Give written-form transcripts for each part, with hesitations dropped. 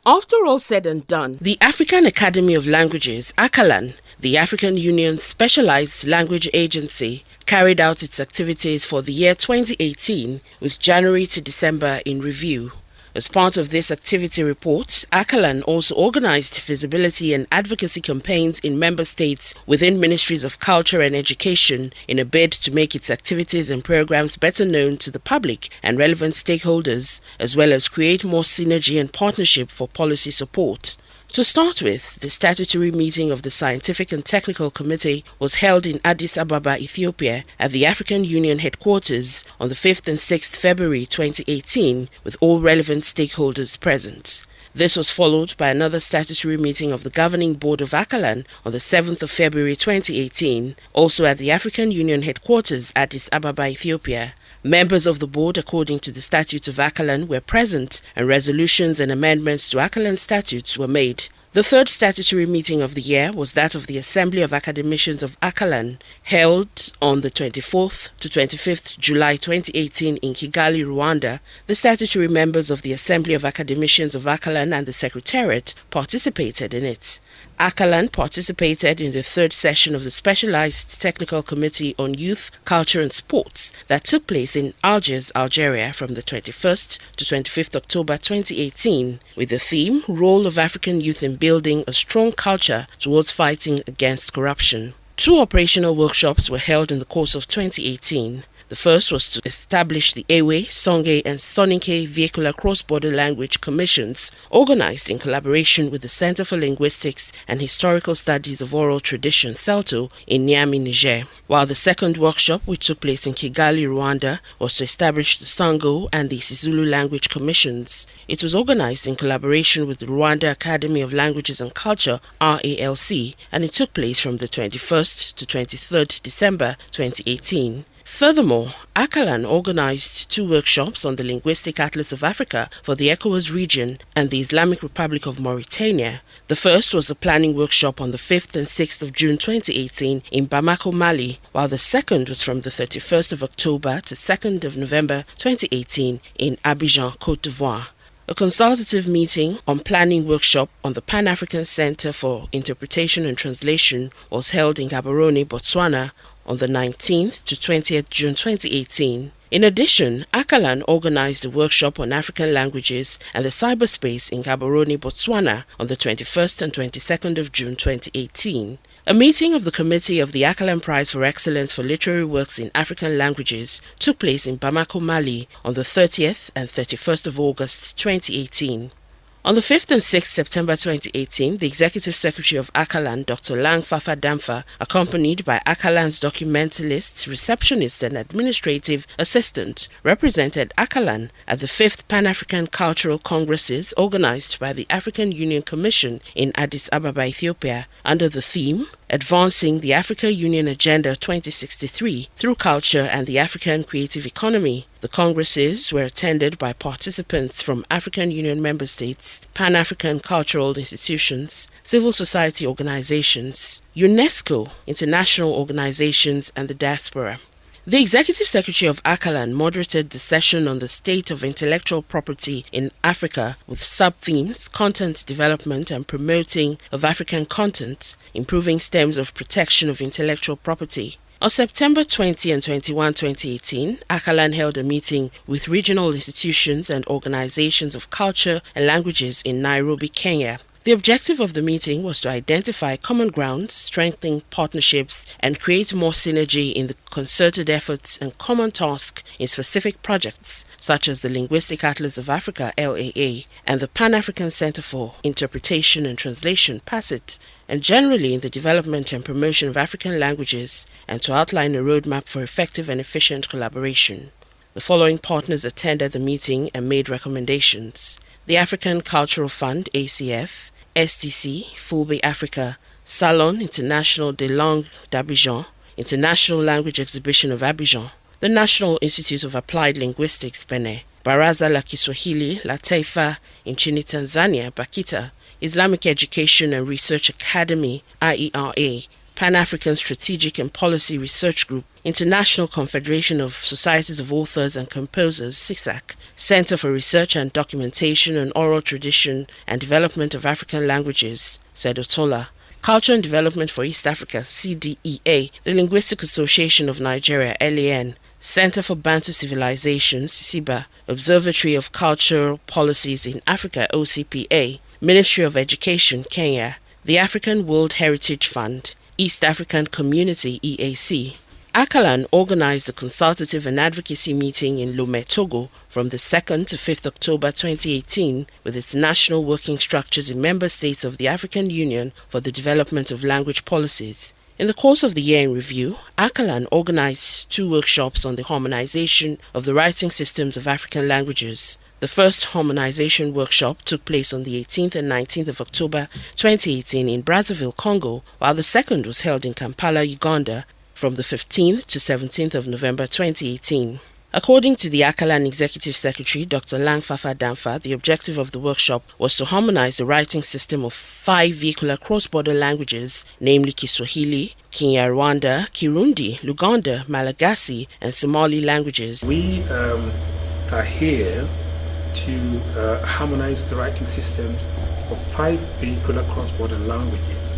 After all said and done, the African Academy of Languages, ACALAN, the African Union's specialized language agency, carried out its activities for the year 2018 with January to December in review. As part of this activity report, ACALAN also organized visibility and advocacy campaigns in member states within ministries of culture and education in a bid to make its activities and programs better known to the public and relevant stakeholders, as well as create more synergy and partnership for policy support. To start with, the statutory meeting of the Scientific and Technical Committee was held in Addis Ababa, Ethiopia, at the African Union headquarters on the 5th and 6th February 2018, with all relevant stakeholders present. This was followed by another statutory meeting of the Governing Board of ACALAN on the 7th of February 2018, also at the African Union headquarters, Addis Ababa, Ethiopia. Members of the board, according to the statutes of ACALAN, were present, and resolutions and amendments to ACALAN statutes were made. The third statutory meeting of the year was that of the Assembly of Academicians of ACALAN, held on the 24th to 25th July 2018 in Kigali, Rwanda. The statutory members of the Assembly of Academicians of ACALAN and the Secretariat participated in it. ACALAN participated in the third session of the Specialized Technical Committee on Youth, Culture and Sports that took place in Algiers, Algeria from the 21st to 25th October 2018, with the theme, Role of African Youth in Building a Strong Culture Towards Fighting Against Corruption. 2 operational workshops were held in the course of 2018. The first was to establish the Ewe, Songhai and Soninke Vehicular Cross-Border Language Commissions, organized in collaboration with the Center for Linguistics and Historical Studies of Oral Tradition, CELTO, in Niamey, Niger. While the second workshop, which took place in Kigali, Rwanda, was to establish the Sango and the Isizulu Language Commissions. It was organized in collaboration with the Rwanda Academy of Languages and Culture, RALC, and it took place from the 21st to 23rd December 2018. Furthermore, ACALAN organized 2 workshops on the Linguistic Atlas of Africa for the ECOWAS region and the Islamic Republic of Mauritania. The first was a planning workshop on the 5th and 6th of June 2018 in Bamako, Mali, while the second was from the 31st of October to 2nd of November 2018 in Abidjan, Côte d'Ivoire. A consultative meeting on planning workshop on the Pan-African Center for Interpretation and Translation was held in Gaborone, Botswana on the 19th to 20th June 2018. In addition, ACALAN organized a workshop on African languages and the cyberspace in Gaborone, Botswana on the 21st and 22nd of June 2018. A meeting of the Committee of the ACALAN Prize for Excellence for Literary Works in African Languages took place in Bamako, Mali on the 30th and 31st of August 2018. On the 5th and 6th September 2018, the Executive Secretary of ACALAN, Dr. Lang Fafa Damfa, accompanied by ACALAN's documentalist, receptionist and administrative assistant, represented ACALAN at the 5th Pan-African Cultural Congresses organized by the African Union Commission in Addis Ababa, Ethiopia, under the theme, Advancing the Africa Union Agenda 2063 through Culture and the African Creative Economy. The congresses were attended by participants from African Union member states, Pan-African cultural institutions, civil society organizations, UNESCO, international organizations, and the diaspora. The Executive Secretary of ACALAN moderated the session on the state of intellectual property in Africa with sub-themes, content development and promoting of African content, improving stems of protection of intellectual property. On September 20 and 21, 2018, ACALAN held a meeting with regional institutions and organizations of culture and languages in Nairobi, Kenya. The objective of the meeting was to identify common grounds, strengthen partnerships, and create more synergy in the concerted efforts and common tasks in specific projects, such as the Linguistic Atlas of Africa, LAA, and the Pan-African Center for Interpretation and Translation, PACIT, and generally in the development and promotion of African languages, and to outline a roadmap for effective and efficient collaboration. The following partners attended the meeting and made recommendations: the African Cultural Fund, ACF, STC, Fulbe Africa, Salon International des Langues d'Abidjan, International Language Exhibition of Abidjan, the National Institute of Applied Linguistics, Benin, Baraza la Kiswahili la Taifa nchini Tanzania, BAKITA, Islamic Education and Research Academy, IERA, Pan-African Strategic and Policy Research Group, International Confederation of Societies of Authors and Composers, CISAC, Center for Research and Documentation on Oral Tradition and Development of African Languages, Sedotola, Culture and Development for East Africa, CDEA, the Linguistic Association of Nigeria, LAN, Center for Bantu Civilization, CICIBA, Observatory of Cultural Policies in Africa, OCPA, Ministry of Education, Kenya, the African World Heritage Fund, East African Community, EAC. ACALAN organized a consultative and advocacy meeting in Lomé, Togo from the 2nd to 5th October 2018 with its national working structures in member states of the African Union for the development of language policies. In the course of the year in review, ACALAN organized 2 workshops on the harmonization of the writing systems of African languages. The first harmonization workshop took place on the 18th and 19th of October 2018 in Brazzaville, Congo, while the second was held in Kampala, Uganda, from the 15th to 17th of November 2018. According to the ACALAN Executive Secretary, Dr. Langfafa Damfa, the objective of the workshop was to harmonize the writing system of 5 vehicular cross-border languages, namely Kiswahili, Kinyarwanda, Kirundi, Luganda, Malagasy, and Somali languages. We are here to harmonize the writing systems of 5 vehicular cross-border languages.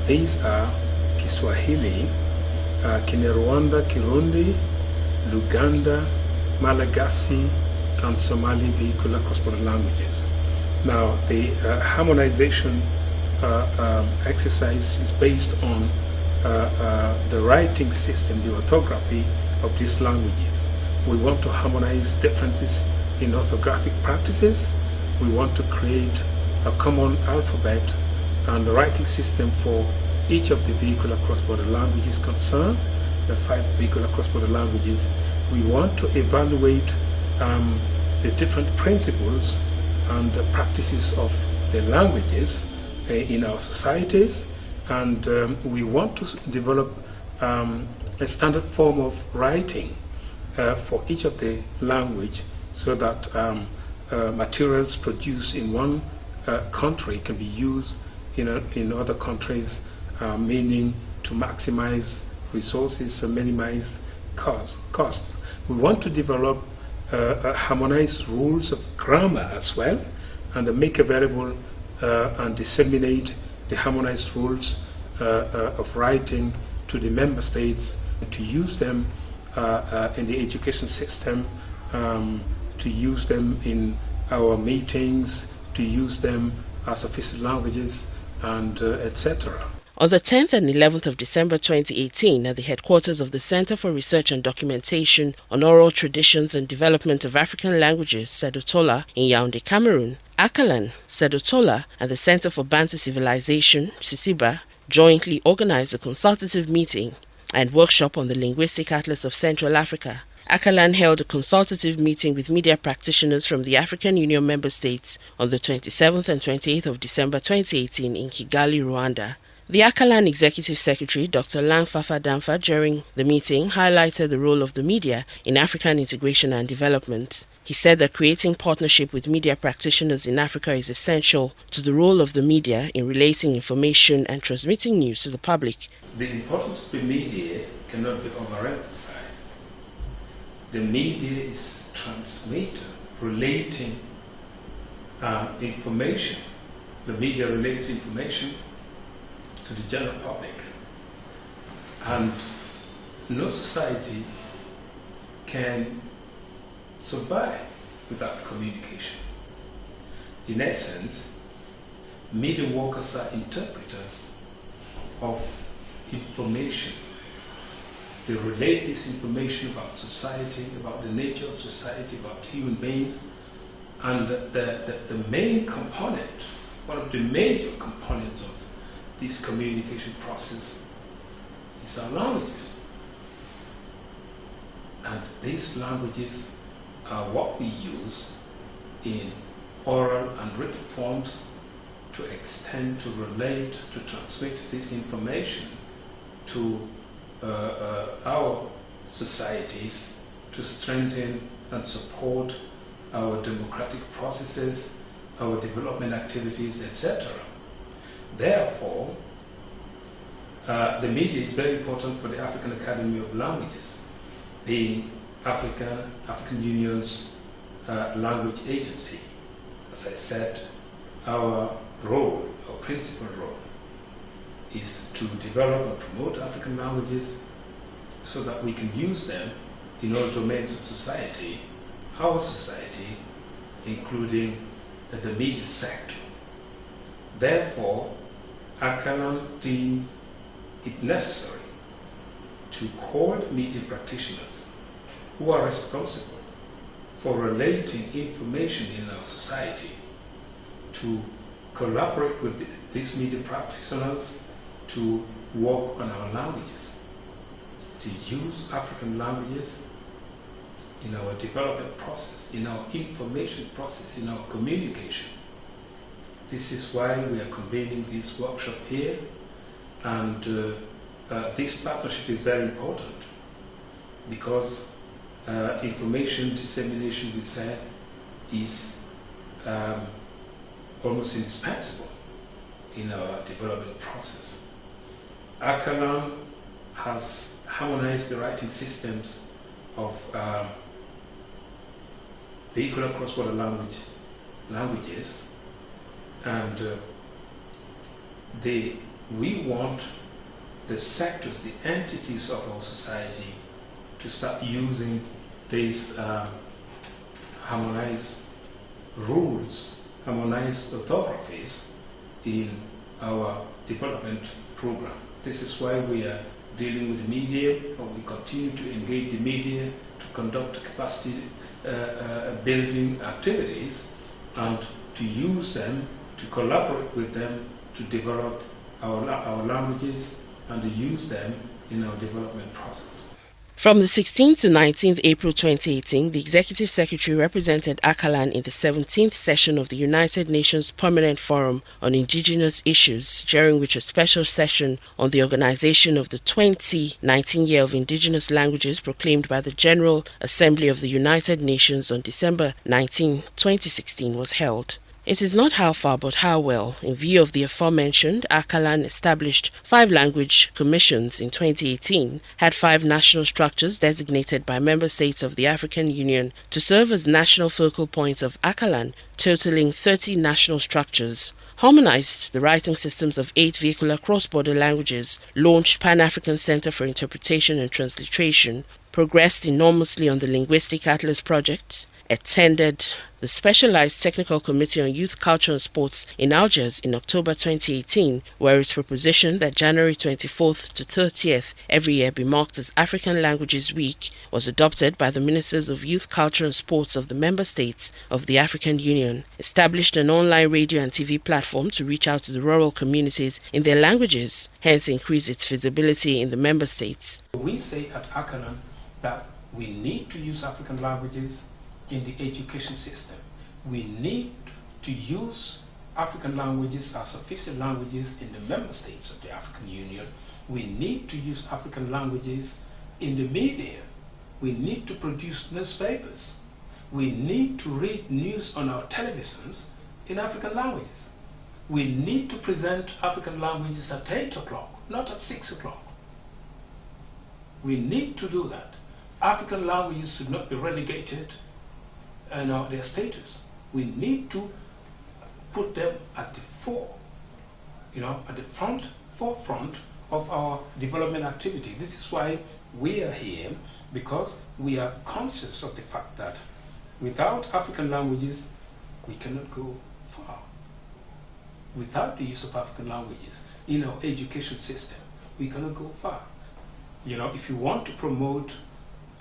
These are Kiswahili, Kinyarwanda, Kirundi, Luganda, Malagasy, and Somali vehicular cross-border languages. Now, the harmonization exercise is based on the writing system, the orthography of these languages. We want to harmonize differences in orthographic practices. We want to create a common alphabet and the writing system for each of the vehicular cross-border languages concerned, the 5 vehicular cross-border languages. We want to evaluate the different principles and the practices of the languages in our societies, and we want to develop a standard form of writing for each of the language, so that materials produced in one country can be used in other countries, meaning to maximize resources and minimize costs. We want to develop harmonized rules of grammar as well, and make available and disseminate the harmonized rules of writing to the member states, to use them in the education system, to use them in our meetings, to use them as official languages, and etc. On the 10th and 11th of December 2018, at the headquarters of the Center for Research and Documentation on Oral Traditions and Development of African Languages, Sedotola, in Yaoundé, Cameroon, ACALAN, Sedotola, and the Center for Bantu Civilization, CICIBA, jointly organized a consultative meeting and workshop on the Linguistic Atlas of Central Africa. ACALAN held a consultative meeting with media practitioners from the African Union member states on the 27th and 28th of December 2018 in Kigali, Rwanda. The ACALAN Executive Secretary, Dr. Langfafa Damfa, during the meeting highlighted the role of the media in African integration and development. He said that creating partnership with media practitioners in Africa is essential to the role of the media in relating information and transmitting news to the public. The importance of the media cannot be overemphasized. The media is transmitter, relating information. The media relates information to the general public, and no society can survive without communication. In essence, media workers are interpreters of information. They relate this information about society, about the nature of society, about human beings, and the main component, one of the major components of this communication process is our languages. And these languages are what we use in oral and written forms to extend, to relate, to transmit this information to our societies, to strengthen and support our democratic processes, our development activities, etc. Therefore, The media is very important for the African Academy of Languages, being African Union's language agency. As I said, our role, our principal role, is to develop and promote African languages so that we can use them in all domains of society, our society, including the media sector. Therefore, ACALAN deems it necessary to call media practitioners who are responsible for relating information in our society to collaborate with these media practitioners to work on our languages, to use African languages in our development process, in our information process, in our communication. This is why we are convening this workshop here, and this partnership is very important because information dissemination, we said, is almost indispensable in our development process. ACALAN has harmonized the writing systems of vehicular cross-border languages, and we want the sectors, the entities of our society to start using these harmonized rules, harmonized orthographies in our development program. This is why we are dealing with the media, and we continue to engage the media to conduct capacity building activities and to use them, to collaborate with them to develop our languages and to use them in our development process. From the 16th to 19th April 2018, the Executive Secretary represented ACALAN in the 17th session of the United Nations Permanent Forum on Indigenous Issues, during which a special session on the organization of the 2019 Year of Indigenous Languages proclaimed by the General Assembly of the United Nations on December 19, 2016 was held. It is not how far but how well. In view of the aforementioned, ACALAN established 5 language commissions in 2018, had 5 national structures designated by member states of the African Union to serve as national focal points of ACALAN, totaling 30 national structures, harmonized the writing systems of 8 vehicular cross-border languages, launched Pan-African Center for Interpretation and Transliteration, progressed enormously on the Linguistic Atlas project, attended the Specialized Technical Committee on Youth, Culture and Sports in Algiers in October 2018, where its proposition that January 24th to 30th every year be marked as African Languages Week was adopted by the Ministers of Youth, Culture and Sports of the member states of the African Union, established an online radio and TV platform to reach out to the rural communities in their languages, hence increase its visibility in the member states. We say at ACALAN that we need to use African languages in the education system. We need to use African languages as official languages in the member states of the African Union. We need to use African languages in the media. We need to produce newspapers. We need to read news on our televisions in African languages. We need to present African languages at 8 o'clock, not at 6 o'clock. We need to do that. African languages should not be relegated their status. We need to put them at the at the forefront of our development activity. This is why we are here, because we are conscious of the fact that without African languages, we cannot go far. Without the use of African languages in our education system, we cannot go far. If you want to promote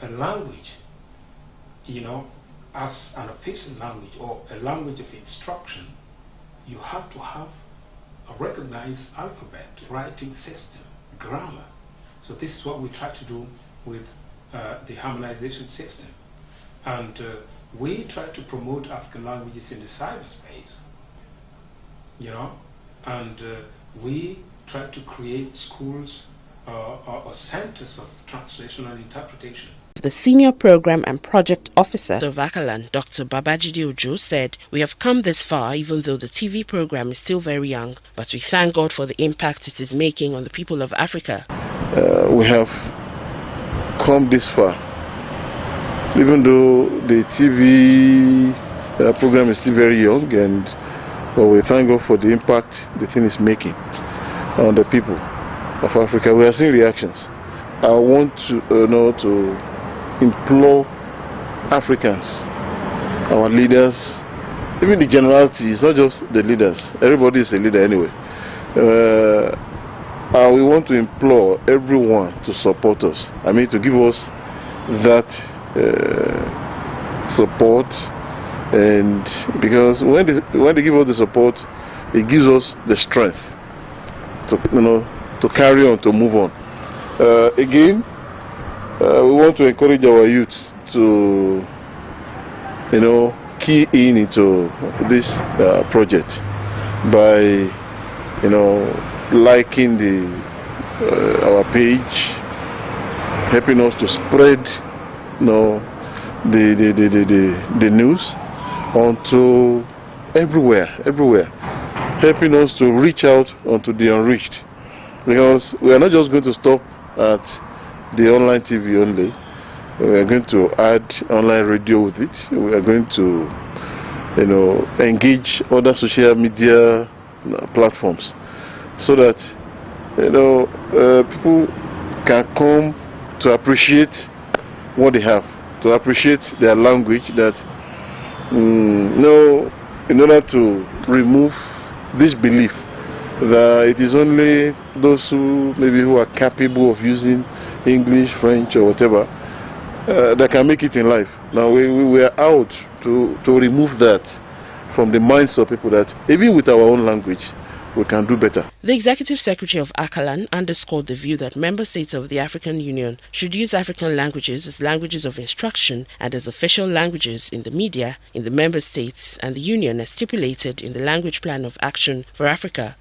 a language, as an official language or a language of instruction, you have to have a recognized alphabet, writing system, grammar. So this is what we try to do with the harmonization system. And we try to promote African languages in the cyberspace, and we try to create schools or centers of translation and interpretation. the Senior Program and Project Officer of ACALAN, Dr. Babajide Ojo, said, "We have come this far even though the TV program is still very young, but we thank God for the impact it is making on the people of Africa." We have come this far, even though the TV program is still very young, and we thank God for the impact the thing is making on the people of Africa. We are seeing reactions. I want to implore Africans, our leaders, even the generality. It's not just the leaders. Everybody is a leader anyway. We want to implore everyone to support us. I mean, to give us that support, and because when they give us the support, it gives us the strength to carry on, to move on. Again, we want to encourage our youth to key into this project by liking our page, helping us to spread the news onto everywhere, helping us to reach out onto the unreached, because we are not just going to stop at the online TV only. We are going to add online radio with it. We are going to engage other social media platforms, so that people can come to appreciate what they have, to appreciate their language, that in order to remove this belief that it is only those who are capable of using English, French or whatever that can make it in life. Now we are out to remove that from the minds of people, that even with our own language we can do better. The Executive Secretary of ACALAN underscored the view that member states of the African Union should use African languages as languages of instruction and as official languages in the media in the member states and the Union, as stipulated in the Language Plan of Action for Africa.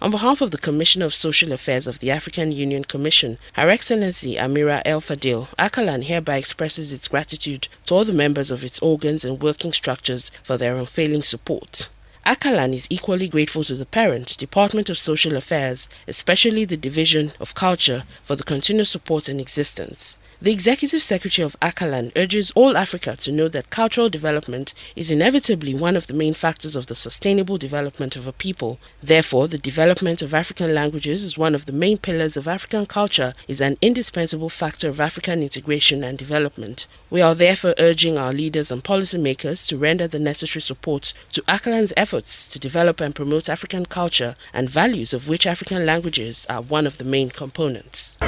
On behalf of the Commissioner of Social Affairs of the African Union Commission, Her Excellency Amira El Fadil, ACALAN hereby expresses its gratitude to all the members of its organs and working structures for their unfailing support. ACALAN is equally grateful to the parent, Department of Social Affairs, especially the Division of Culture, for the continuous support and existence. The Executive Secretary of ACALAN urges all Africa to know that cultural development is inevitably one of the main factors of the sustainable development of a people. Therefore, the development of African languages as one of the main pillars of African culture is an indispensable factor of African integration and development. We are therefore urging our leaders and policymakers to render the necessary support to ACALAN's efforts to develop and promote African culture and values, of which African languages are one of the main components.